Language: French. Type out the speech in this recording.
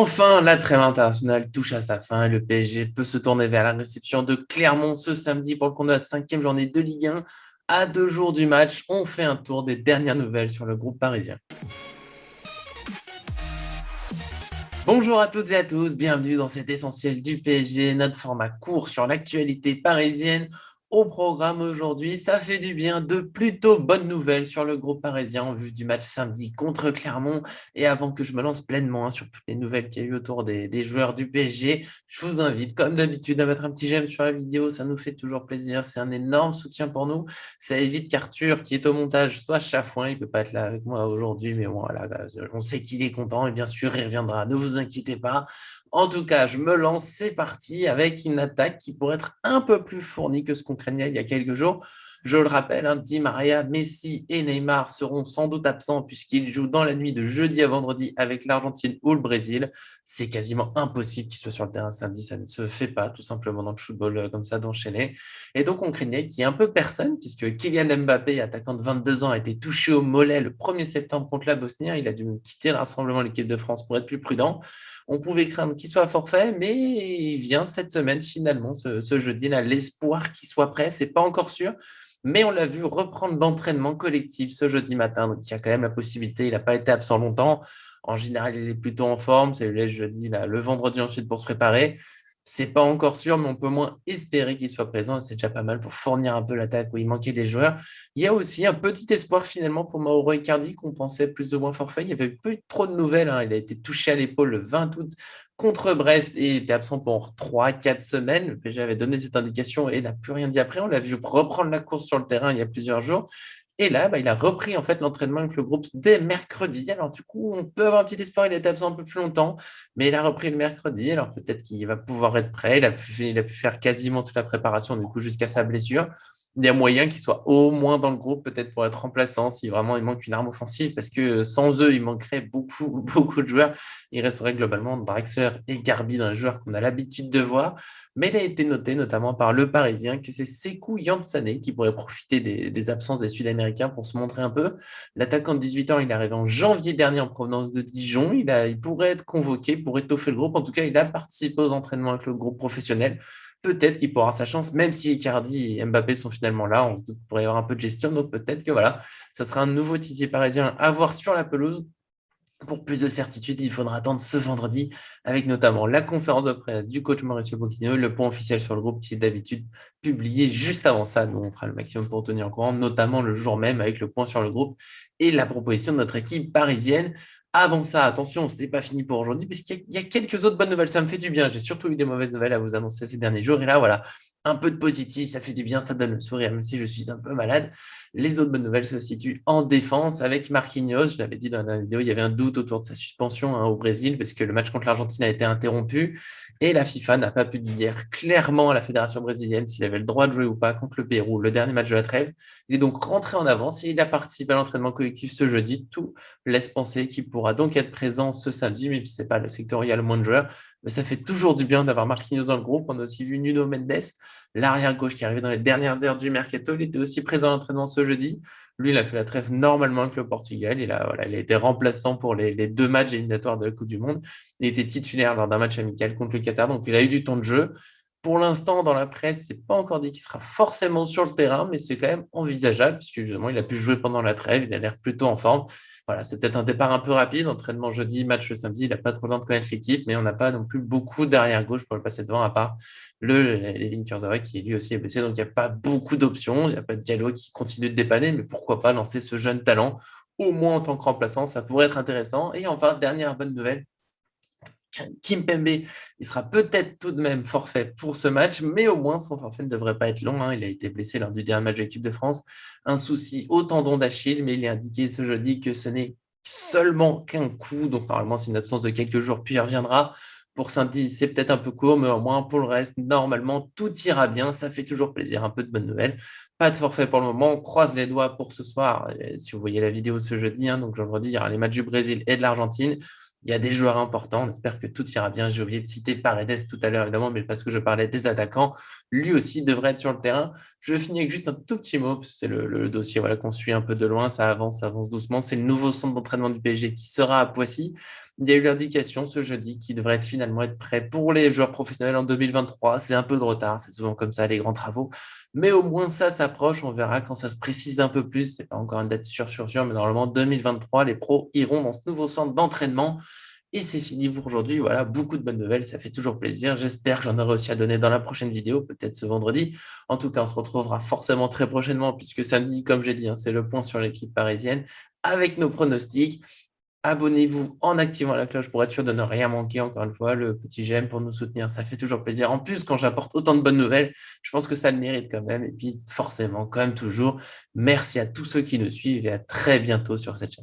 Enfin, la trêve internationale touche à sa fin et le PSG peut se tourner vers la réception de Clermont ce samedi pour le compte de la cinquième journée de Ligue 1. À 2 jours du match, on fait un tour des dernières nouvelles sur le groupe parisien. Bonjour à toutes et à tous, bienvenue dans cet essentiel du PSG, notre format court sur l'actualité parisienne. Au programme aujourd'hui, ça fait du bien, de plutôt bonnes nouvelles sur le groupe parisien en vue du match samedi contre Clermont. Et avant que je me lance pleinement sur toutes les nouvelles qu'il y a eu autour des joueurs du PSG, je vous invite comme d'habitude à mettre un petit j'aime sur la vidéo, ça nous fait toujours plaisir, c'est un énorme soutien pour nous. Ça évite qu'Arthur, qui est au montage, soit chafouin, il ne peut pas être là avec moi aujourd'hui, mais bon, voilà, on sait qu'il est content et bien sûr, il reviendra, ne vous inquiétez pas. En tout cas, je me lance, c'est parti avec une attaque qui pourrait être un peu plus fournie que ce qu'on craignait il y a quelques jours. Je le rappelle, Di Maria, Messi et Neymar seront sans doute absents puisqu'ils jouent dans la nuit de jeudi à vendredi avec l'Argentine ou le Brésil. C'est quasiment impossible qu'ils soient sur le terrain samedi, ça ne se fait pas tout simplement dans le football comme ça d'enchaîner. Et donc on craignait qu'il n'y ait un peu personne puisque Kylian Mbappé, attaquant de 22 ans, a été touché au mollet le 1er septembre contre la Bosnie. Il a dû quitter le rassemblement de l'équipe de France pour être plus prudent. On pouvait craindre qu'il soit forfait, mais il vient cette semaine finalement, ce jeudi. Là, l'espoir qu'il soit prêt, c'est pas encore sûr. Mais on l'a vu reprendre l'entraînement collectif ce jeudi matin. Donc, il y a quand même la possibilité. Il n'a pas été absent longtemps. En général, il est plutôt en forme. C'est le jeudi, là, le vendredi ensuite pour se préparer. C'est pas encore sûr, mais on peut moins espérer qu'il soit présent. C'est déjà pas mal pour fournir un peu l'attaque où il manquait des joueurs. Il y a aussi un petit espoir finalement pour Mauro Icardi qu'on pensait plus ou moins forfait. Il n'y avait plus trop de nouvelles. Il a été touché à l'épaule le 20 août contre Brest et était absent pour 3 4 semaines. Le PSG avait donné cette indication et n'a plus rien dit après. On l'a vu reprendre la course sur le terrain il y a plusieurs jours. Et là, il a repris en fait l'entraînement avec le groupe dès mercredi. Alors du coup, on peut avoir un petit espoir. Il était absent un peu plus longtemps, mais il a repris le mercredi. Alors peut-être qu'il va pouvoir être prêt. Il a pu faire quasiment toute la préparation du coup jusqu'à sa blessure. Il y a moyen qu'il soit au moins dans le groupe, peut-être pour être remplaçant, si vraiment il manque une arme offensive, parce que sans eux, il manquerait beaucoup, beaucoup de joueurs. Il resterait globalement Draxler et Garbi dans les joueurs qu'on a l'habitude de voir. Mais il a été noté, notamment par Le Parisien, que c'est Sékou Yansane qui pourrait profiter des absences des Sud-Américains pour se montrer un peu. L'attaquant de 18 ans, il est arrivé en janvier dernier en provenance de Dijon. Il pourrait être convoqué pour étoffer le groupe. En tout cas, il a participé aux entraînements avec le groupe professionnel. Peut-être qu'il pourra sa chance, même si Icardi et Mbappé sont finalement là. On pourrait y avoir un peu de gestion. Donc peut-être que voilà, ça sera un nouveau Tissier parisien à voir sur la pelouse. Pour plus de certitude, il faudra attendre ce vendredi, avec notamment la conférence de presse du coach Mauricio Pochettino, le point officiel sur le groupe qui est d'habitude publié juste avant ça. Nous, on fera le maximum pour tenir au courant, notamment le jour même avec le point sur le groupe et la proposition de notre équipe parisienne. Avant ça, attention, ce n'est pas fini pour aujourd'hui, puisqu'il y a quelques autres bonnes nouvelles. Ça me fait du bien. J'ai surtout eu des mauvaises nouvelles à vous annoncer ces derniers jours. Et là, voilà, un peu de positif, ça fait du bien, ça donne le sourire, même si je suis un peu malade. Les autres bonnes nouvelles se situent en défense avec Marquinhos. Je l'avais dit dans la vidéo, il y avait un doute autour de sa suspension au Brésil parce que le match contre l'Argentine a été interrompu et la FIFA n'a pas pu dire clairement à la fédération brésilienne s'il avait le droit de jouer ou pas contre le Pérou, le dernier match de la trêve. Il est donc rentré en avance et il a participé à l'entraînement collectif ce jeudi. Tout laisse penser qu'il pourra donc être présent ce samedi, même si ce n'est pas le sectoriel moins de joueurs. Mais ça fait toujours du bien d'avoir Marquinhos dans le groupe. On a aussi vu Nuno Mendes, l'arrière gauche qui est arrivé dans les dernières heures du mercato. Il était aussi présent à l'entraînement ce jeudi. Lui, il a fait la trêve normalement avec le Portugal. Il a été remplaçant pour les 2 matchs éliminatoires de la Coupe du Monde. Il était titulaire lors d'un match amical contre le Qatar, donc il a eu du temps de jeu. Pour l'instant, dans la presse, c'est pas encore dit qu'il sera forcément sur le terrain, mais c'est quand même envisageable, puisque justement, il a pu jouer pendant la trêve, il a l'air plutôt en forme. Voilà, c'est peut-être un départ un peu rapide, entraînement jeudi, match le samedi, il n'a pas trop le temps de connaître l'équipe, mais on n'a pas non plus beaucoup d'arrière-gauche pour le passer devant, à part Levin Kurzawa qui lui aussi est blessé, donc il n'y a pas beaucoup d'options, il n'y a pas de Diallo qui continue de dépanner, mais pourquoi pas lancer ce jeune talent, au moins en tant que remplaçant, ça pourrait être intéressant. Et enfin, dernière bonne nouvelle, Kimpembe, il sera peut-être tout de même forfait pour ce match, mais au moins son forfait ne devrait pas être long. Il a été blessé lors du dernier match de l'équipe de France. Un souci au tendon d'Achille, mais il est indiqué ce jeudi que ce n'est seulement qu'un coup. Donc normalement, c'est une absence de quelques jours, puis il reviendra. Pour samedi, c'est peut-être un peu court, mais au moins pour le reste, normalement, tout ira bien. Ça fait toujours plaisir. Un peu de bonnes nouvelles. Pas de forfait pour le moment. On croise les doigts pour ce soir. Si vous voyez la vidéo ce jeudi, donc je le redis, il y aura les matchs du Brésil et de l'Argentine. Il y a des joueurs importants. On espère que tout ira bien. J'ai oublié de citer Paredes tout à l'heure, évidemment, mais parce que je parlais des attaquants, lui aussi devrait être sur le terrain. Je finis avec juste un tout petit mot, parce que c'est le dossier qu'on suit un peu de loin. Ça avance doucement. C'est le nouveau centre d'entraînement du PSG qui sera à Poissy. Il y a eu l'indication ce jeudi qui devrait finalement être prêt pour les joueurs professionnels en 2023. C'est un peu de retard, c'est souvent comme ça les grands travaux. Mais au moins ça s'approche, on verra quand ça se précise un peu plus. C'est pas encore une date sûre, mais normalement 2023, les pros iront dans ce nouveau centre d'entraînement. Et c'est fini pour aujourd'hui. Voilà, beaucoup de bonnes nouvelles, ça fait toujours plaisir. J'espère que j'en aurai aussi à donner dans la prochaine vidéo, peut-être ce vendredi. En tout cas, on se retrouvera forcément très prochainement, puisque samedi, comme j'ai dit, hein, c'est le point sur l'équipe parisienne avec nos pronostics. Abonnez-vous en activant la cloche pour être sûr de ne rien manquer. Encore une fois, le petit j'aime pour nous soutenir, ça fait toujours plaisir. En plus, quand j'apporte autant de bonnes nouvelles, je pense que ça le mérite quand même. Et puis, forcément, comme toujours, merci à tous ceux qui nous suivent et à très bientôt sur cette chaîne.